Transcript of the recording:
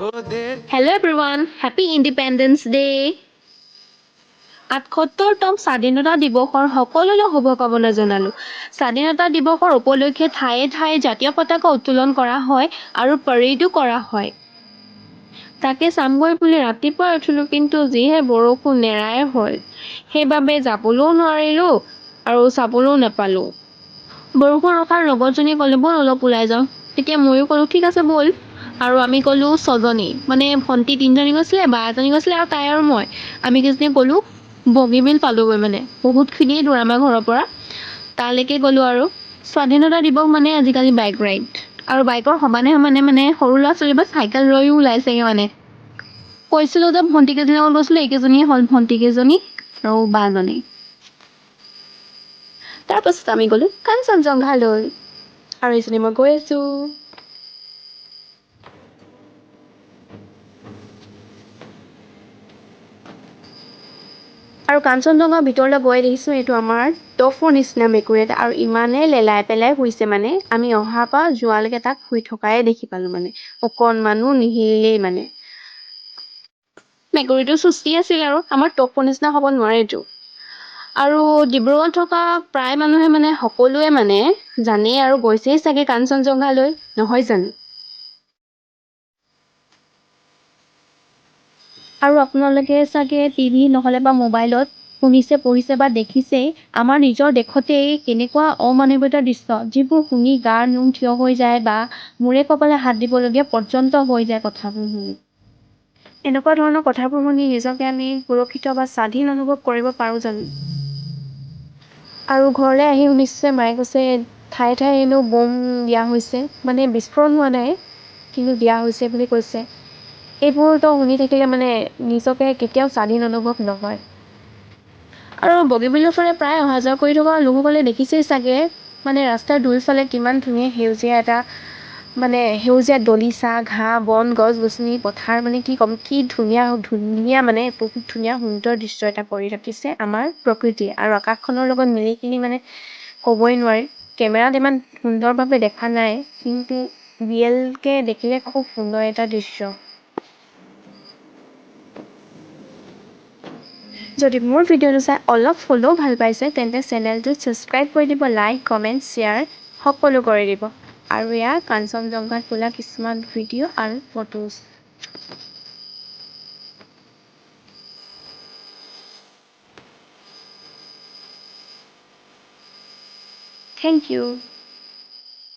Hello everyone, Happy Independence Day! ৭৮তম স্বাধীনতা দিৱসৰ সকলোলৈ শুভকামনা জনালোঁ। স্বাধীনতা দিৱসৰ উপলক্ষে ঠায়ে ঠায়ে জাতীয় পতাকা উত্তোলন কৰা হয় আৰু পেৰেডো কৰা হয়। তাকে চামগৈ বুলি ৰাতিপুৱা উঠিলোঁ, কিন্তু যিহে বৰষুণ নেৰাই হ'ল, সেইবাবে যাবলৈও নোৱাৰিলোঁ আৰু চাবলৈও নাপালোঁ। বৰষুণ ৰখাৰ লগৰজনীয়ে ক'লে ব'ল অলপ ওলাই যাওঁ। তেতিয়া ময়ো ক'লোঁ ঠিক আছে ব'ল। আৰু আমি গ'লোঁ 6জনী, মানে ভণ্টি 3জনী গৈছিলে, বা এজনী গৈছিলে আৰু তাই আৰু মই। আমি কেইজনীয়ে গ'লোঁ, বগীবিল পালোঁগৈ, মানে বহুতখিনিয়ে দূৰ আমাৰ ঘৰৰ পৰা। তালৈকে গ'লোঁ আৰু স্বাধীনতা দিৱস মানে আজিকালি বাইক ৰাইড, আৰু বাইকৰ সমানে সমানে মানে সৰু ল'ৰা ছোৱালী বা চাইকেল লৈও ওলাইছেগৈ। মানে কৈছিলোঁ যে ভণ্টি কেইজনীৰ লগত গৈছিলোঁ, এইকেইজনীয়ে হ'ল ভণ্টি কেইজনী আৰু বাজনী। তাৰপাছত আমি গ'লোঁ কাঞ্চনজংঘালৈ, আৰু এইজনী মই গৈ আছোঁ। আৰু কাঞ্চনজংঘাৰ ভিতৰলৈ গৈ দেখিছোঁ এইটো আমাৰ টফৰ নিচিনা মেকুৰী এটা, আৰু ইমানেই লেলাই পেলাই শুইছে, মানে আমি অহাৰ পৰা যোৱালৈকে তাক শুই থকাই দেখি পালোঁ। মানে অকণমানো নিহিলেই। মানে মেকুৰীটো চুস্তি আছিল, আৰু আমাৰ টফৰ নিচিনা হ'ব নোৱাৰেতো। আৰু ডিব্ৰুগড়ত থকা প্ৰায় মানুহে মানে সকলোৱে মানে জানেই আৰু গৈছেই চাগে কাঞ্চনজংঘালৈ, নহয় জানো? আৰু আপোনালোকে চাগে টিভি নহ'লে বা মোবাইলত শুনিছে, পঢ়িছে বা দেখিছেই আমাৰ নিজৰ দেশতেই কেনেকুৱা অমানৱীয় দৃশ্য, যিবোৰ শুনি গাৰ নোম থিয় হৈ যায় বা মূৰে কপালে হাত দিবলগীয়া পৰ্যন্ত হৈ যায় কথাবোৰ শুনি। এনেকুৱা ধৰণৰ কথাবোৰ শুনি নিজকে আমি সুৰক্ষিত বা স্বাধীন অনুভৱ কৰিব পাৰোঁ জানো? আৰু ঘৰলৈ আহি শুনিছে মায়ে কৈছে ঠায়ে ঠায়ে হেনো বম দিয়া হৈছে, মানে বিস্ফোৰণ হোৱা নাই কিন্তু দিয়া হৈছে বুলি কৈছে। এইবোৰতো শুনি থাকিলে মানে নিজকে কেতিয়াও স্বাধীন অনুভৱ নহয়। আৰু বগীবিলৰ ফালে প্ৰায় অহা যোৱা কৰি থকা লোকসকলে দেখিছেই চাগে, মানে ৰাস্তাৰ দুয়োফালে কিমান ধুনীয়া সেউজীয়া এটা, মানে সেউজীয়া দলিচা, ঘাঁহ, বন, গছ গছনি, পথাৰ, মানে কি ক'ম, কি ধুনীয়া ধুনীয়া, মানে বহুত ধুনীয়া সুন্দৰ দৃশ্য এটা কৰি ৰাখিছে আমাৰ প্ৰকৃতিয়ে। আৰু আকাশখনৰ লগত মিলি কিনি মানে ক'বই নোৱাৰি। কেমেৰাত ইমান সুন্দৰভাৱে দেখা নাই, কিন্তু ৰিয়েলকৈ দেখিলে খুব সুন্দৰ এটা দৃশ্য। যদি মোৰ ভিডিঅ'টো চাই অলপ হ'লেও ভাল পাইছে, তেন্তে চেনেলটো ছাবস্ক্ৰাইব কৰি দিব, লাইক, কমেণ্ট, শ্বেয়াৰ সকলো কৰি দিব। আৰু এয়া কাঞ্চনজংঘাত তোলা কিছুমান ভিডিঅ' আৰু ফটোজ। Thank U.